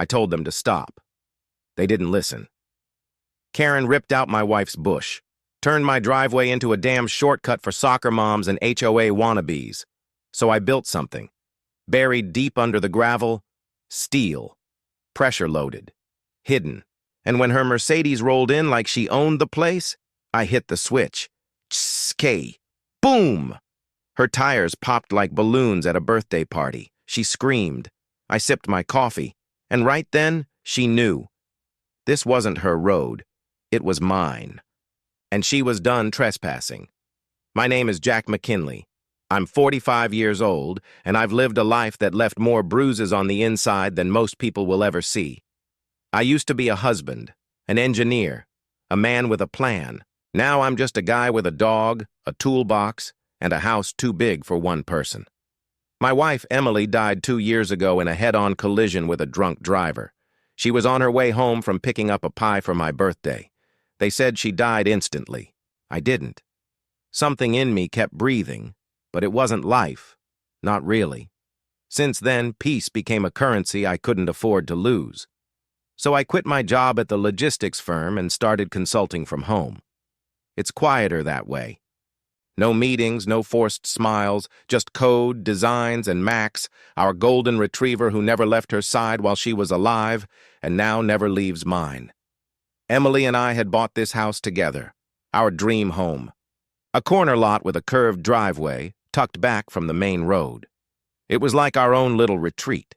I told them to stop. They didn't listen. Karen ripped out my wife's bush, turned my driveway into a damn shortcut for soccer moms and HOA wannabes. So I built something. Buried deep under the gravel, steel, pressure-loaded, hidden. And when her Mercedes rolled in like she owned the place, I hit the switch. Tsk, boom! Her tires popped like balloons at a birthday party. She screamed. I sipped my coffee, and right then, she knew. This wasn't her road. It was mine. And she was done trespassing. My name is Jack McKinley. I'm 45 years old, and I've lived a life that left more bruises on the inside than most people will ever see. I used to be a husband, an engineer, a man with a plan. Now I'm just a guy with a dog, a toolbox, and a house too big for one person. My wife, Emily, died 2 years ago in a head-on collision with a drunk driver. She was on her way home from picking up a pie for my birthday. They said she died instantly. I didn't. Something in me kept breathing, but it wasn't life. Not really. Since then, peace became a currency I couldn't afford to lose. So I quit my job at the logistics firm and started consulting from home. It's quieter that way. No meetings, no forced smiles, just code, designs, and Max, our golden retriever who never left her side while she was alive and now never leaves mine. Emily and I had bought this house together, our dream home. A corner lot with a curved driveway, tucked back from the main road. It was like our own little retreat.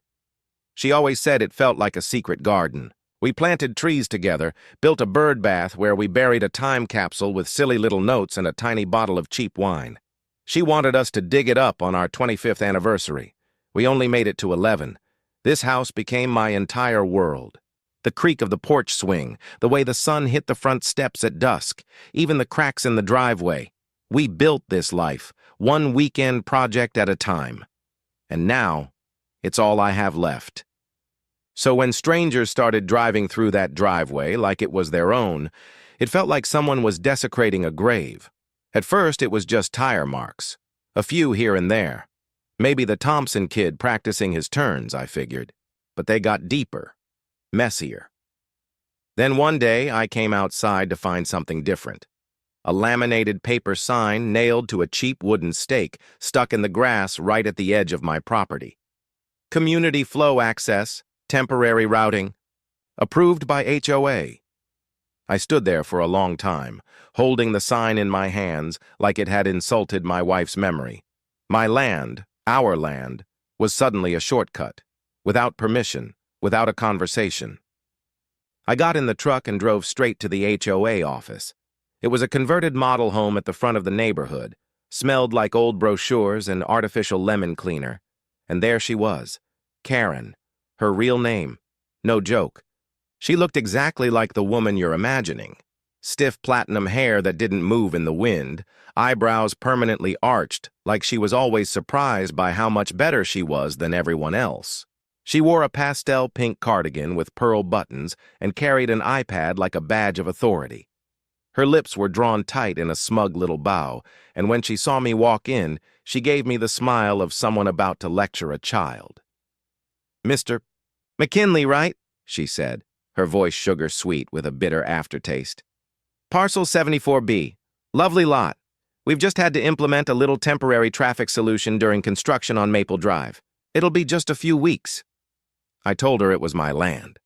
She always said it felt like a secret garden. We planted trees together, built a bird bath where we buried a time capsule with silly little notes and a tiny bottle of cheap wine. She wanted us to dig it up on our 25th anniversary. We only made it to 11. This house became my entire world. The creak of the porch swing, the way the sun hit the front steps at dusk, even the cracks in the driveway. We built this life, one weekend project at a time. And now, it's all I have left. So when strangers started driving through that driveway like it was their own, it felt like someone was desecrating a grave. At first, it was just tire marks, a few here and there. Maybe the Thompson kid practicing his turns, I figured. But they got deeper, messier. Then one day, I came outside to find something different. A laminated paper sign nailed to a cheap wooden stake stuck in the grass right at the edge of my property. Community flow access. Temporary routing. Approved by HOA. I stood there for a long time, holding the sign in my hands like it had insulted my wife's memory. My land, our land, was suddenly a shortcut, without permission, without a conversation. I got in the truck and drove straight to the HOA office. It was a converted model home at the front of the neighborhood, smelled like old brochures and artificial lemon cleaner. And there she was, Karen. Her real name. No joke. She looked exactly like the woman you're imagining. Stiff platinum hair that didn't move in the wind, eyebrows permanently arched, like she was always surprised by how much better she was than everyone else. She wore a pastel pink cardigan with pearl buttons and carried an iPad like a badge of authority. Her lips were drawn tight in a smug little bow, and when she saw me walk in, she gave me the smile of someone about to lecture a child. "Mr. McKinley, right?" she said, her voice sugar-sweet with a bitter aftertaste. "Parcel 74B. Lovely lot. We've just had to implement a little temporary traffic solution during construction on Maple Drive. It'll be just a few weeks." I told her it was my land.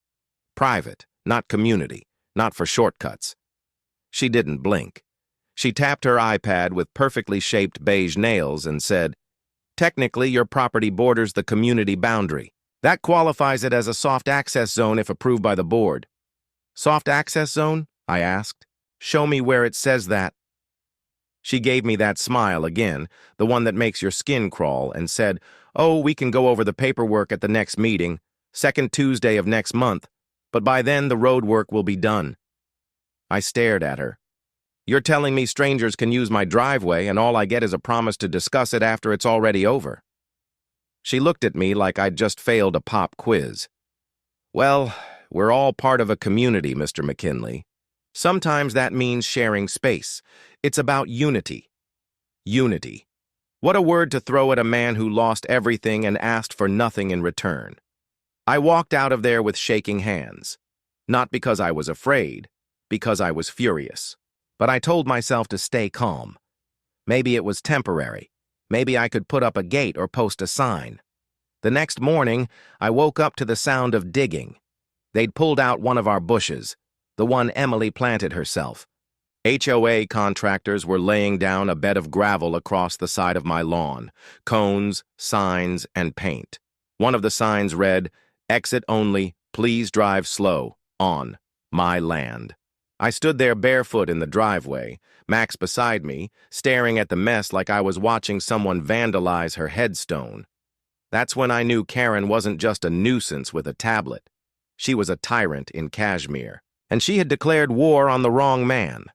Private, not community, not for shortcuts. She didn't blink. She tapped her iPad with perfectly shaped beige nails and said, "Technically, your property borders the community boundary. That qualifies it as a soft access zone if approved by the board." "Soft access zone?" I asked. "Show me where it says that." She gave me that smile again, the one that makes your skin crawl, and said, "Oh, we can go over the paperwork at the next meeting, second Tuesday of next month, but by then the road work will be done." I stared at her. "You're telling me strangers can use my driveway and all I get is a promise to discuss it after it's already over?" She looked at me like I'd just failed a pop quiz. "Well, we're all part of a community, Mr. McKinley. Sometimes that means sharing space. It's about unity." Unity. What a word to throw at a man who lost everything and asked for nothing in return. I walked out of there with shaking hands. Not because I was afraid, because I was furious. But I told myself to stay calm. Maybe it was temporary. Maybe I could put up a gate or post a sign. The next morning, I woke up to the sound of digging. They'd pulled out one of our bushes, the one Emily planted herself. HOA contractors were laying down a bed of gravel across the side of my lawn, cones, signs, and paint. One of the signs read, "Exit only, please drive slow, on my land." I stood there barefoot in the driveway, Max beside me, staring at the mess like I was watching someone vandalize her headstone. That's when I knew Karen wasn't just a nuisance with a tablet. She was a tyrant in Kashmir, and she had declared war on the wrong man.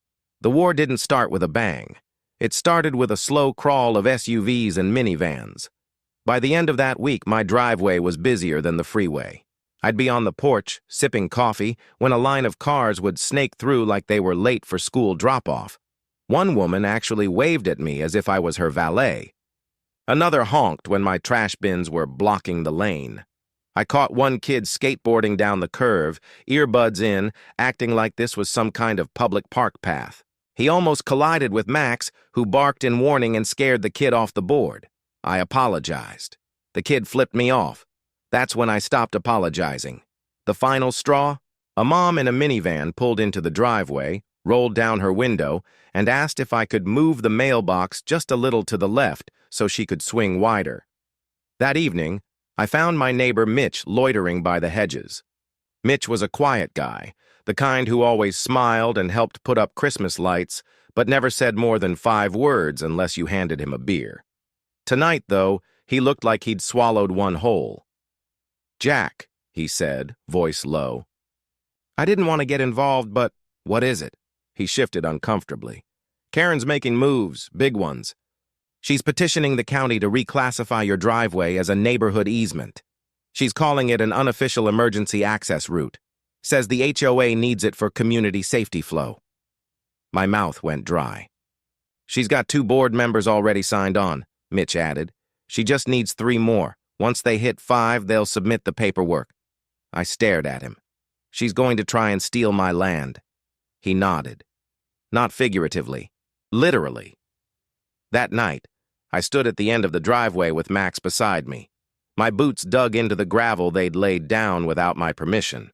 The war didn't start with a bang. It started with a slow crawl of SUVs and minivans. By the end of that week, my driveway was busier than the freeway. I'd be on the porch, sipping coffee, when a line of cars would snake through like they were late for school drop-off. One woman actually waved at me as if I was her valet. Another honked when my trash bins were blocking the lane. I caught one kid skateboarding down the curve, earbuds in, acting like this was some kind of public park path. He almost collided with Max, who barked in warning and scared the kid off the board. I apologized. The kid flipped me off. That's when I stopped apologizing. The final straw? A mom in a minivan pulled into the driveway, rolled down her window, and asked if I could move the mailbox just a little to the left so she could swing wider. That evening, I found my neighbor Mitch loitering by the hedges. Mitch was a quiet guy, the kind who always smiled and helped put up Christmas lights, but never said more than 5 words unless you handed him a beer. Tonight, though, he looked like he'd swallowed one whole. "Jack," he said, voice low. "I didn't want to get involved, but what is it?" He shifted uncomfortably. "Karen's making moves, big ones. She's petitioning the county to reclassify your driveway as a neighborhood easement. She's calling it an unofficial emergency access route. Says the HOA needs it for community safety flow." My mouth went dry. "She's got 2 board members already signed on," Mitch added. "She just needs 3 more. Once they hit 5, they'll submit the paperwork." I stared at him. "She's going to try and steal my land." He nodded. "Not figuratively. Literally." That night, I stood at the end of the driveway with Max beside me. My boots dug into the gravel they'd laid down without my permission.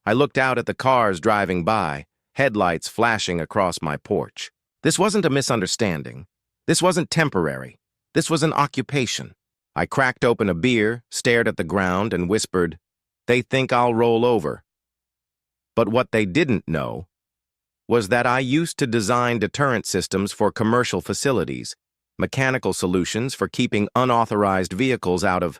I looked out at the cars driving by, headlights flashing across my porch. This wasn't a misunderstanding. This wasn't temporary. This was an occupation. I cracked open a beer, stared at the ground, and whispered, "They think I'll roll over." But what they didn't know was that I used to design deterrent systems for commercial facilities, mechanical solutions for keeping unauthorized vehicles out of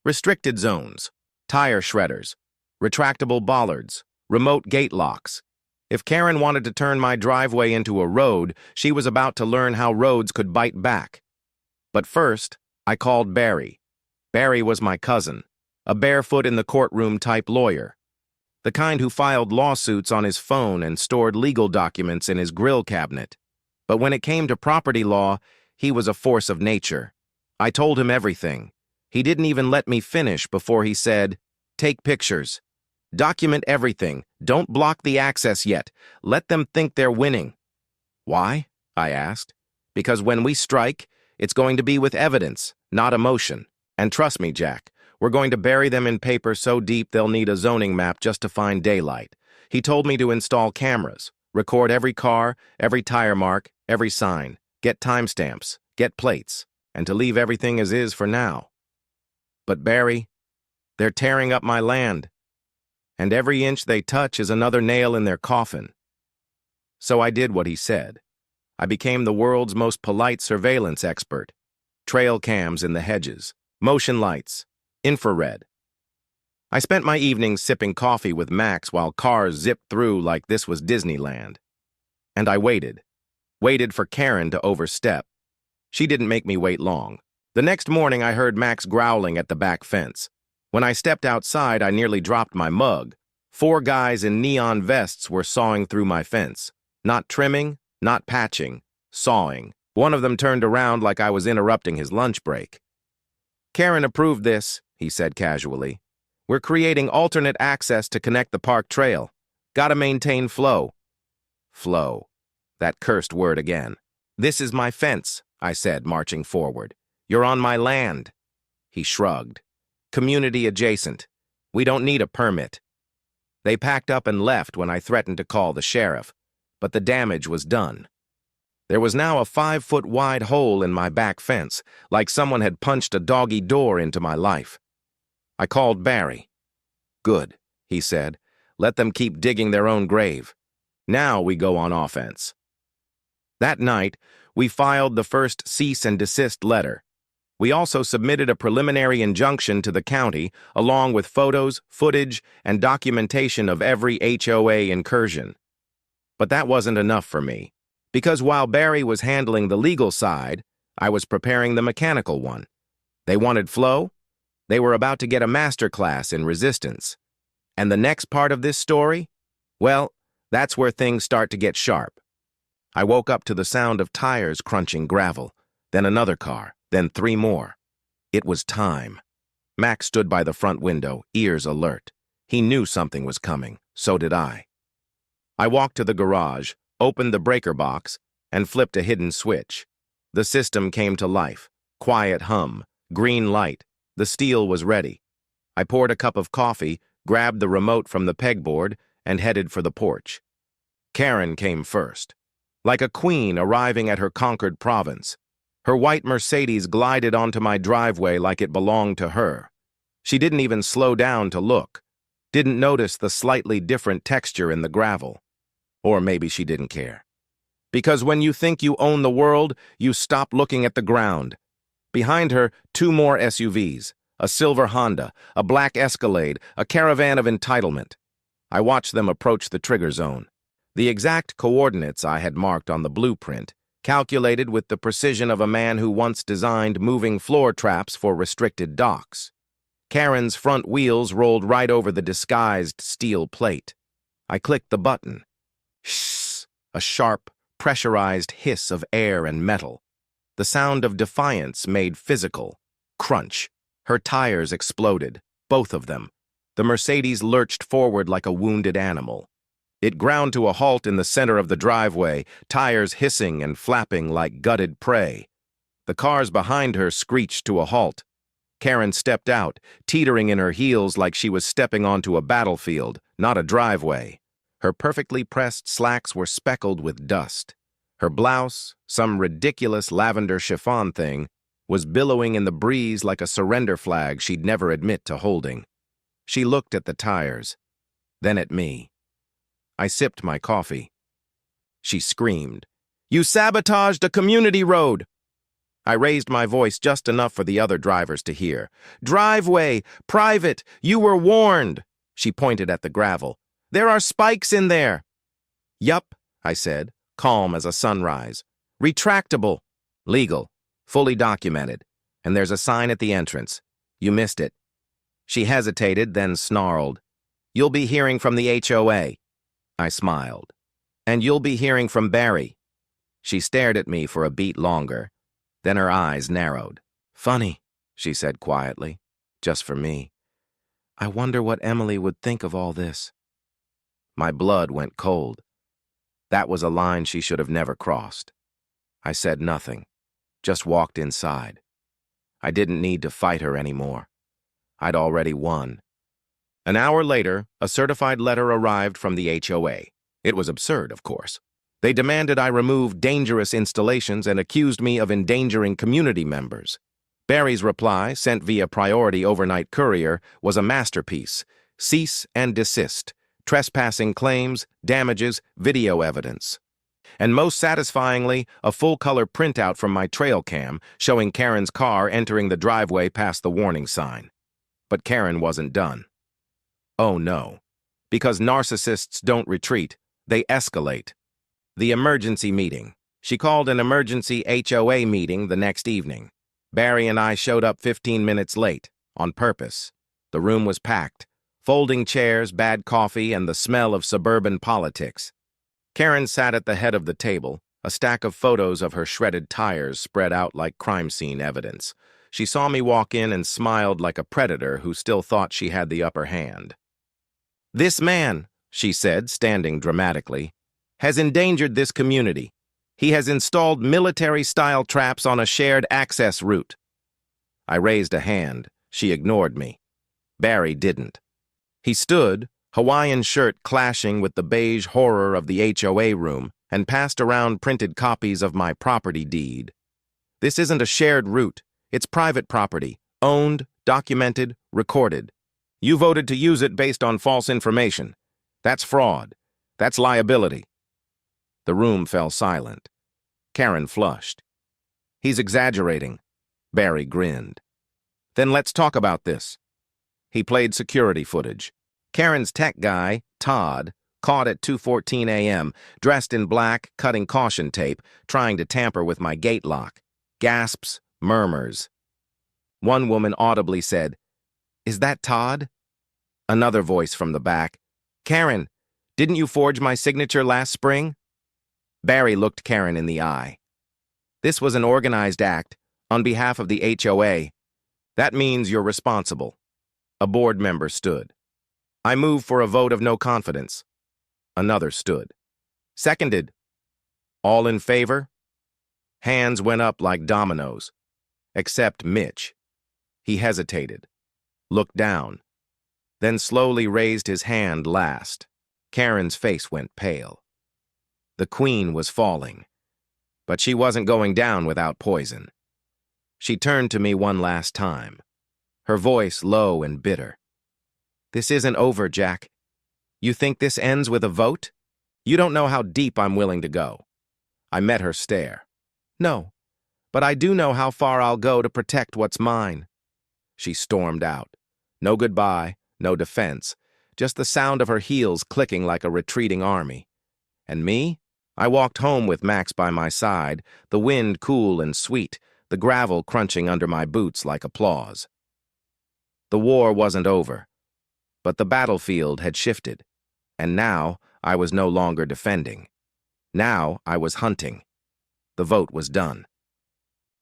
restricted zones, tire shredders, retractable bollards, remote gate locks. If Karen wanted to turn my driveway into a road, she was about to learn how roads could bite back. But first, I called Barry. Barry was my cousin, a barefoot-in-the-courtroom-type lawyer, the kind who filed lawsuits on his phone and stored legal documents in his grill cabinet. But when it came to property law, he was a force of nature. I told him everything. He didn't even let me finish before he said, "Take pictures. Document everything. Don't block the access yet. Let them think they're winning." "Why?" I asked. "Because when we strike, it's going to be with evidence, not emotion. And trust me, Jack, we're going to bury them in paper so deep they'll need a zoning map just to find daylight." He told me to install cameras, record every car, every tire mark, every sign, get timestamps, get plates, and to leave everything as is for now. But Barry, they're tearing up my land, and every inch they touch is another nail in their coffin. So I did what he said. I became the world's most polite surveillance expert. Trail cams in the hedges, motion lights, infrared. I spent my evenings sipping coffee with Max while cars zipped through like this was Disneyland. And I waited for Karen to overstep. She didn't make me wait long. The next morning, I heard Max growling at the back fence. When I stepped outside, I nearly dropped my mug. 4 guys in neon vests were sawing through my fence. Not trimming, not patching, sawing. One of them turned around like I was interrupting his lunch break. "Karen approved this," he said casually. We're creating alternate access to connect the park trail. Gotta maintain flow. Flow. That cursed word again. This is my fence, I said, marching forward. You're on my land. He shrugged. Community adjacent. We don't need a permit. They packed up and left when I threatened to call the sheriff, but the damage was done. There was now a 5-foot-wide hole in my back fence, like someone had punched a doggy door into my life. I called Barry. Good, he said. Let them keep digging their own grave. Now we go on offense. That night, we filed the first cease and desist letter. We also submitted a preliminary injunction to the county, along with photos, footage, and documentation of every HOA incursion. But that wasn't enough for me, because while Barry was handling the legal side, I was preparing the mechanical one. They wanted flow. They were about to get a masterclass in resistance. And the next part of this story? Well, that's where things start to get sharp. I woke up to the sound of tires crunching gravel, then another car, then 3 more. It was time. Max stood by the front window, ears alert. He knew something was coming. So did I. I walked to the garage, opened the breaker box, and flipped a hidden switch. The system came to life. Quiet hum, green light. The steel was ready. I poured a cup of coffee, grabbed the remote from the pegboard, and headed for the porch. Karen came first. Like a queen arriving at her conquered province. Her white Mercedes glided onto my driveway like it belonged to her. She didn't even slow down to look. Didn't notice the slightly different texture in the gravel. Or maybe she didn't care. Because when you think you own the world, you stop looking at the ground. Behind her, 2 more SUVs, a silver Honda, a black Escalade, a caravan of entitlement. I watched them approach the trigger zone. The exact coordinates I had marked on the blueprint, calculated with the precision of a man who once designed moving floor traps for restricted docks. Karen's front wheels rolled right over the disguised steel plate. I clicked the button. Shh! A sharp, pressurized hiss of air and metal. The sound of defiance made physical. Crunch. Her tires exploded, both of them. The Mercedes lurched forward like a wounded animal. It ground to a halt in the center of the driveway, tires hissing and flapping like gutted prey. The cars behind her screeched to a halt. Karen stepped out, teetering in her heels like she was stepping onto a battlefield, not a driveway. Her perfectly pressed slacks were speckled with dust. Her blouse, some ridiculous lavender chiffon thing, was billowing in the breeze like a surrender flag she'd never admit to holding. She looked at the tires, then at me. I sipped my coffee. She screamed, "You sabotaged a community road!" I raised my voice just enough for the other drivers to hear. "Driveway! Private! You were warned!" She pointed at the gravel. "There are spikes in there!" "Yup," I said, calm as a sunrise. "Retractable. Legal. Fully documented. And there's a sign at the entrance. You missed it." She hesitated, then snarled, "You'll be hearing from the HOA." I smiled. "And you'll be hearing from Barry." She stared at me for a beat longer. Then her eyes narrowed. "Funny," she said quietly, just for me. "I wonder what Emily would think of all this." My blood went cold. That was a line she should have never crossed. I said nothing, just walked inside. I didn't need to fight her anymore. I'd already won. An hour later, a certified letter arrived from the HOA. It was absurd, of course. They demanded I remove dangerous installations and accused me of endangering community members. Barry's reply, sent via priority overnight courier, was a masterpiece. Cease and desist. Trespassing claims, damages, video evidence. And most satisfyingly, a full-color printout from my trail cam showing Karen's car entering the driveway past the warning sign. But Karen wasn't done. Oh no. Because narcissists don't retreat, they escalate. The emergency meeting. She called an emergency HOA meeting the next evening. Barry and I showed up 15 minutes late, on purpose. The room was packed. Folding chairs, bad coffee, and the smell of suburban politics. Karen sat at the head of the table, a stack of photos of her shredded tires spread out like crime scene evidence. She saw me walk in and smiled like a predator who still thought she had the upper hand. "This man," she said, standing dramatically, "has endangered this community. He has installed military-style traps on a shared access route." I raised a hand. She ignored me. Barry didn't. He stood, Hawaiian shirt clashing with the beige horror of the HOA room, and passed around printed copies of my property deed. "This isn't a shared route. It's private property, owned, documented, recorded. You voted to use it based on false information. That's fraud. That's liability." The room fell silent. Karen flushed. "He's exaggerating." Barry grinned. "Then let's talk about this." He played security footage. Karen's tech guy, Todd, caught at 2:14 a.m., dressed in black, cutting caution tape, trying to tamper with my gate lock. Gasps, murmurs. One woman audibly said, "Is that Todd?" Another voice from the back, "Karen, didn't you forge my signature last spring?" Barry looked Karen in the eye. "This was an organized act, on behalf of the HOA. That means you're responsible." A board member stood. "I move for a vote of no confidence." Another stood. "Seconded." "All in favor?" Hands went up like dominoes. Except Mitch. He hesitated, looked down, then slowly raised his hand last. Karen's face went pale. The queen was falling, but she wasn't going down without poison. She turned to me one last time, her voice low and bitter. "This isn't over, Jack. You think this ends with a vote? You don't know how deep I'm willing to go." I met her stare. "No, but I do know how far I'll go to protect what's mine." She stormed out. No goodbye, no defense, just the sound of her heels clicking like a retreating army. And me? I walked home with Max by my side, the wind cool and sweet, the gravel crunching under my boots like applause. The war wasn't over, but the battlefield had shifted, and now I was no longer defending. Now I was hunting. The vote was done.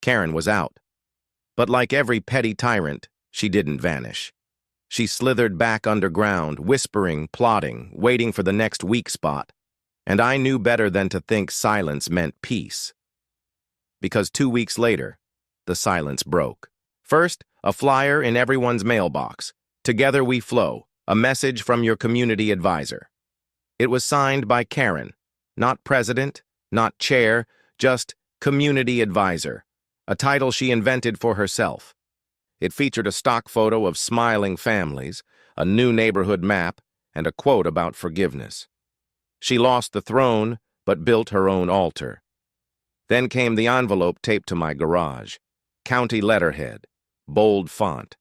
Karen was out. But like every petty tyrant, she didn't vanish. She slithered back underground, whispering, plotting, waiting for the next weak spot. And I knew better than to think silence meant peace. Because 2 weeks later, the silence broke. First, a flyer in everyone's mailbox. "Together we flow, a message from your community advisor." It was signed by Karen, not president, not chair, just community advisor, a title she invented for herself. It featured a stock photo of smiling families, a new neighborhood map, and a quote about forgiveness. She lost the throne, but built her own altar. Then came the envelope taped to my garage. County letterhead, bold font.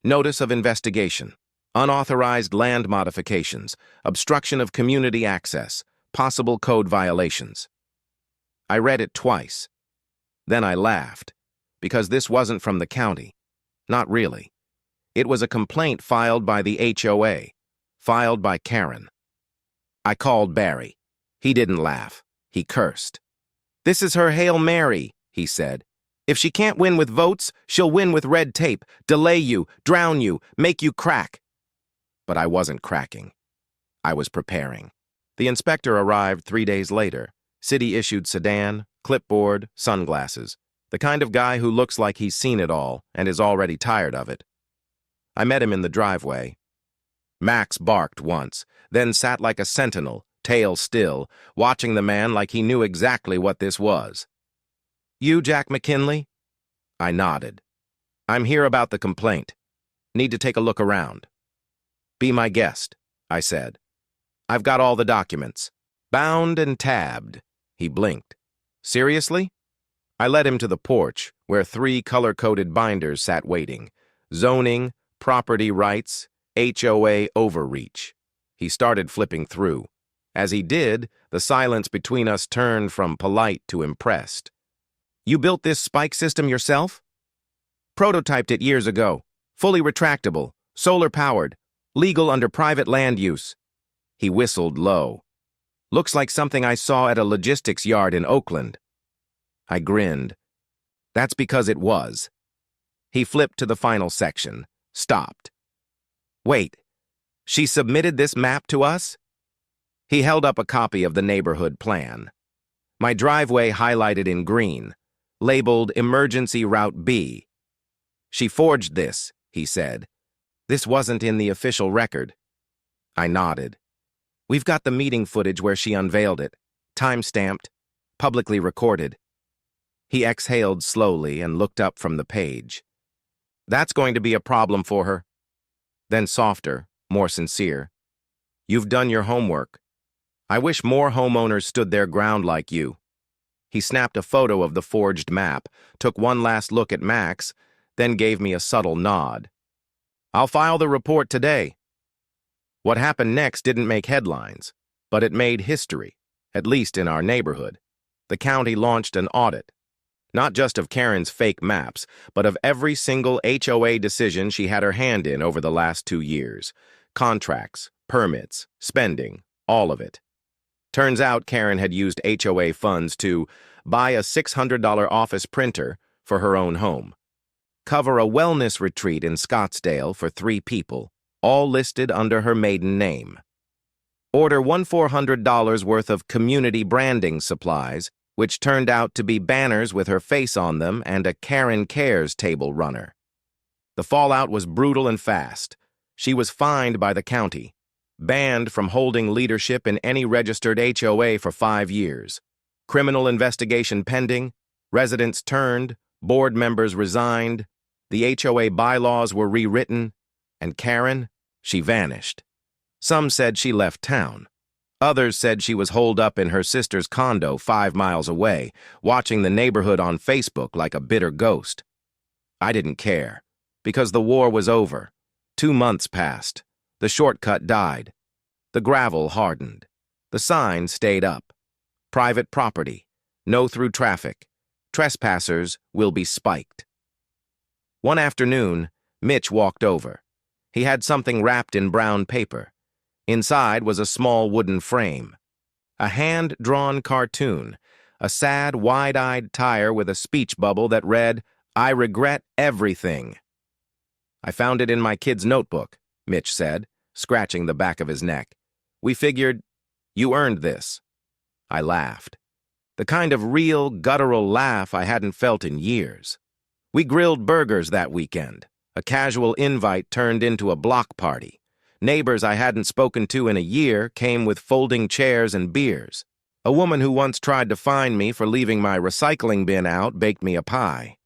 Notice of investigation. Unauthorized land modifications, obstruction of community access, possible code violations. I read it twice. Then I laughed, because this wasn't from the county. Not really. It was a complaint filed by the HOA, filed by Karen. I called Barry. He didn't laugh. He cursed. "This is her Hail Mary," he said. "If she can't win with votes, she'll win with red tape, delay you, drown you, make you crack." But I wasn't cracking. I was preparing. The inspector arrived 3 days later. City-issued sedan, clipboard, sunglasses. The kind of guy who looks like he's seen it all and is already tired of it. I met him in the driveway. Max barked once, then sat like a sentinel, tail still, watching the man like he knew exactly what this was. "You, Jack McKinley?" I nodded. "I'm here about the complaint. Need to take a look around." "Be my guest," I said. "I've got all the documents. Bound and tabbed." He blinked. "Seriously?" I led him to the porch, where 3 color-coded binders sat waiting. Zoning, property rights, HOA overreach. He started flipping through. As he did, the silence between us turned from polite to impressed. "You built this spike system yourself?" "Prototyped it years ago. Fully retractable, solar-powered, legal under private land use." He whistled low. "Looks like something I saw at a logistics yard in Oakland." I grinned. "That's because it was." He flipped to the final section, stopped. Wait, she submitted this map to us? He held up a copy of the neighborhood plan. My driveway highlighted in green, labeled Emergency Route B. She forged this, he said. This wasn't in the official record. I nodded. We've got the meeting footage where she unveiled it, time-stamped, publicly recorded. He exhaled slowly and looked up from the page. That's going to be a problem for her. Then softer, more sincere. You've done your homework. I wish more homeowners stood their ground like you. He snapped a photo of the forged map, took one last look at Max, then gave me a subtle nod. I'll file the report today. What happened next didn't make headlines, but it made history, at least in our neighborhood. The county launched an audit, not just of Karen's fake maps, but of every single HOA decision she had her hand in over the last 2 years. Contracts, permits, spending, all of it. Turns out Karen had used HOA funds to buy a $600 office printer for her own home, cover a wellness retreat in Scottsdale for 3 people, all listed under her maiden name, order $1,400 worth of community branding supplies, which turned out to be banners with her face on them and a Karen Cares table runner. The fallout was brutal and fast. She was fined by the county, banned from holding leadership in any registered HOA for 5 years. Criminal investigation pending, residents turned, board members resigned, the HOA bylaws were rewritten, and Karen, she vanished. Some said she left town. Others said she was holed up in her sister's condo 5 miles away, watching the neighborhood on Facebook like a bitter ghost. I didn't care, because the war was over. 2 months passed. The shortcut died. The gravel hardened. The sign stayed up. Private property. No through traffic. Trespassers will be spiked. One afternoon, Mitch walked over. He had something wrapped in brown paper. Inside was a small wooden frame. A hand-drawn cartoon. A sad, wide-eyed tire with a speech bubble that read, "I regret everything." I found it in my kid's notebook, Mitch said, scratching the back of his neck. We figured, you earned this. I laughed. The kind of real, guttural laugh I hadn't felt in years. We grilled burgers that weekend. A casual invite turned into a block party. Neighbors I hadn't spoken to in a year came with folding chairs and beers. A woman who once tried to fine me for leaving my recycling bin out baked me a pie.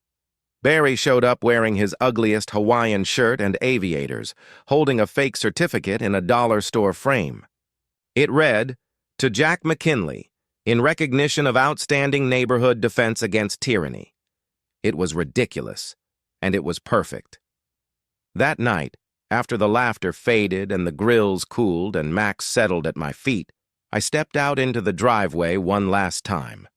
Barry showed up wearing his ugliest Hawaiian shirt and aviators, holding a fake certificate in a dollar store frame. It read, "To Jack McKinley, in recognition of outstanding neighborhood defense against tyranny." It was ridiculous, and it was perfect. That night, after the laughter faded and the grills cooled and Max settled at my feet, I stepped out into the driveway one last time.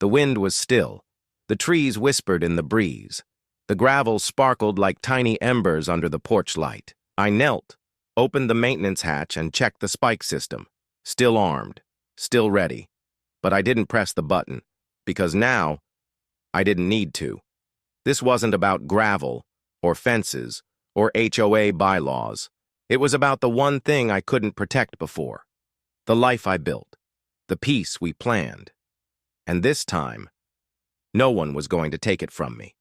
The wind was still. The trees whispered in the breeze. The gravel sparkled like tiny embers under the porch light. I knelt, opened the maintenance hatch, and checked the spike system. Still armed, still ready. But I didn't press the button, because now I didn't need to. This wasn't about gravel, or fences, or HOA bylaws. It was about the one thing I couldn't protect before. The life I built. The peace we planned. And this time, no one was going to take it from me.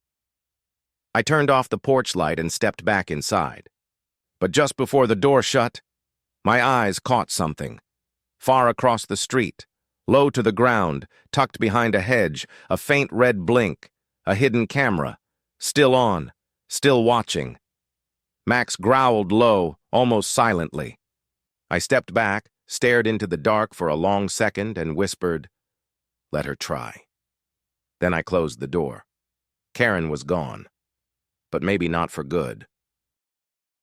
I turned off the porch light and stepped back inside. But just before the door shut, my eyes caught something. Far across the street, low to the ground, tucked behind a hedge, a faint red blink, a hidden camera, still on, still watching. Max growled low, almost silently. I stepped back, stared into the dark for a long second, and whispered, "Let her try." Then I closed the door. Karen was gone. But maybe not for good.